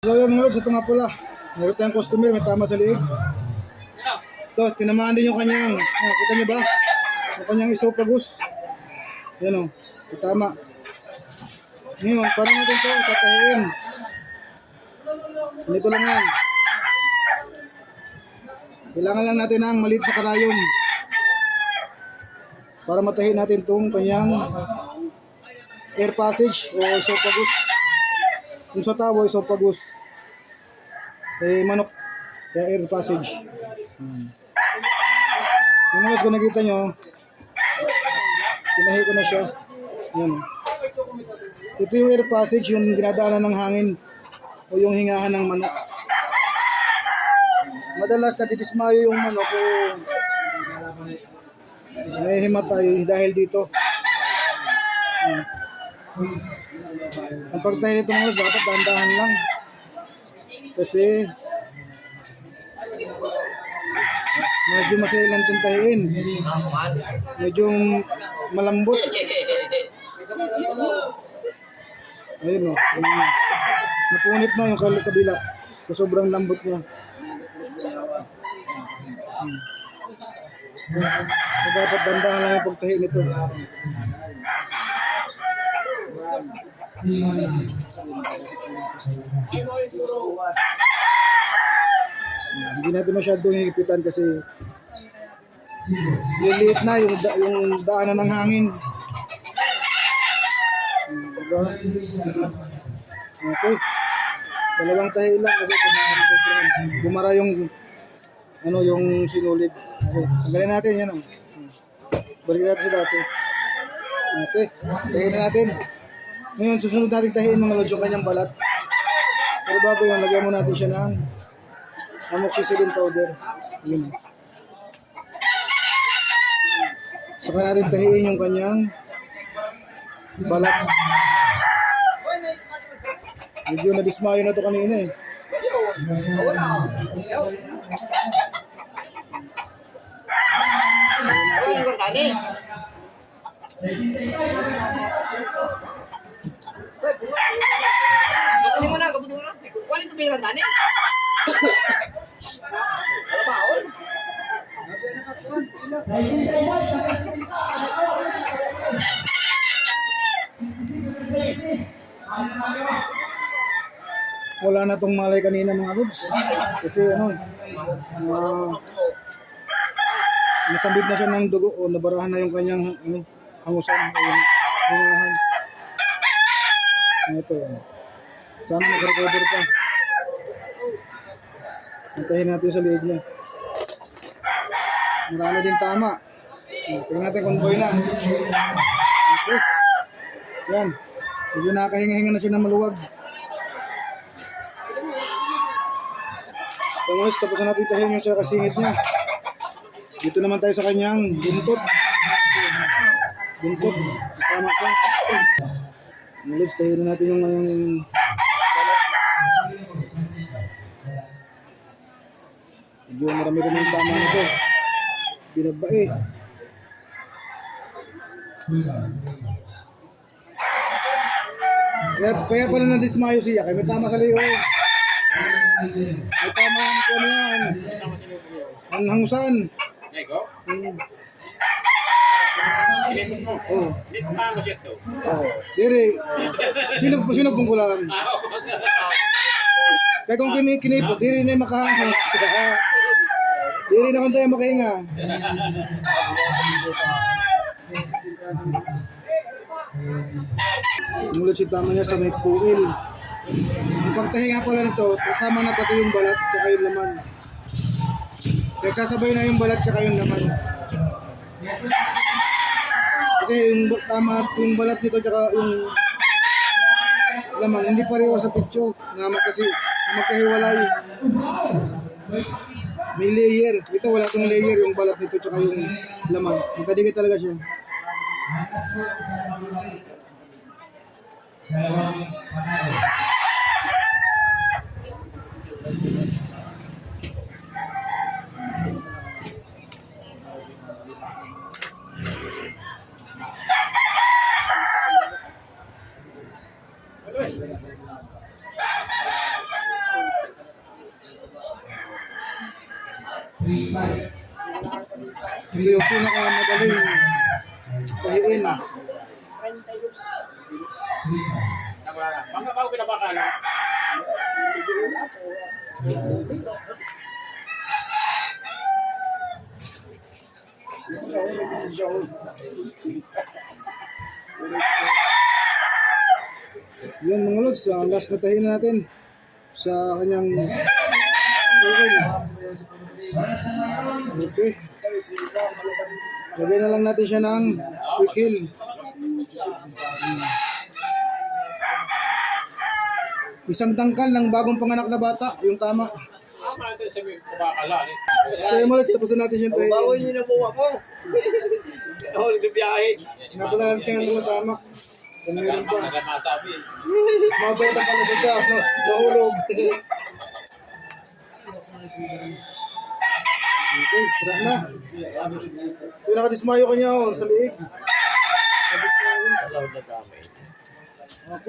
So yun mga lods, ito nga pala. Meron tayong customer, may tama sa liig. Ito, tinamaan din yung kanyang, kita niyo ba? Yung kanyang esophagus. Yan o, may tama. Ngayon, paano natin ito tatahiin? Ganito lang yan. Kailangan lang natin ng maliit na karayom para matahiin natin itong kanyang air passage o esophagus. Kung sa tao, esophagus. Manok, kaya air passage. Yung mga kung nakita nyo, tinahi ko na siya. Yan. Ito yung air passage, yung dinadaanan ng hangin o yung hingahan ng manok. Madalas natidismayo yung manok o nahihimatay dahil dito. Ang pagtahi nito mga dapat dahan-dahan lang. Kasi medyo masilang itong tahiin. Medyo malambot. Ayun o. Napunit na yung kabila. So sobrang lambot niya. So dapat dahan-dahan lang yung pagtahi nito. Hindi natin masyadong higipitan kasi liliit na yung daanan ng hangin. Diba? Okay. Dalawang tahi lang kasi bumara yung yung sinulid. Okay. Tanggalin natin yan. Balik natin sa dati. Okay. Tahiin na natin. Ngayon, susunod natin tahiin mga lods yung kanyang balat. Pero bago yun, lagyan mo natin siya ng amoxicillin powder. Yun. Saka natin tahiin yung kanyang balat. Medyo na-dismayo na to kanina eh. Ano mo na, kabuto na. Wala ito bilang dani. Wala ba all? Wala na tong malay kanina mga lods. Kasi nasambit na siya ng dugo o nabarahan na yung kanyang hangusan o yung hangahan. Ito. Sana mag-recover pa. Antahin natin sa liig niya. Marami din tama. Tingnan natin kung boy na. Okay. Yan. Medyo nakahinga-hinga na siya ng maluwag. Tapos na natin tahin yung sa kasingit niya. Dito naman tayo sa kanyang buntot. Buntot. Tama ka. Mulos, tahin na natin yung balat. Medyo marami-rami yung tama nito. Pinagbae. Kaya pala na-dismayo siya. Kaya may tama sa liyo. May tama ko ano yan. Ang hangusan. Oh. Diri. Sinog pong kulang. Kaya kung kinipo, diri na makahangos. Diri na kung tayo makahinga. Mulot si tama niya sa may puil. Ang pagtahinga pala nito, kasama na pati yung balat at yung laman. Nagsasabay na yung balat at yung laman. Kasi yung balat nito at yung laman, hindi pareho sa picture. Kasi magkahiwalay. May layer. Ito wala itong layer, yung balat nito at yung laman. Magkadigit talaga siya. Ito yung pinakamadaling tahiin. Baka bago pinabaka, no? Yun mga lods, last na tahiin natin sa kanyang oil. Okay. Lagyan na lang natin siya ng quick heal. Isang tangkal ng bagong panganak na bata, yung tama. Tama ito, sabi ko baka lang. So yung malas, tapusin natin siyang tahiin. Bawoy niyo na buwa mo. Ako nagbibiyahe. Napalaan siya ng masama. Kung meron pa. Nagkang masabi. Mabait ang pala sa gas, no? Nahulog. Okay, tara na. Yung nakadismayo ko niya, oh, sa liig. Nakadismayo. Okay.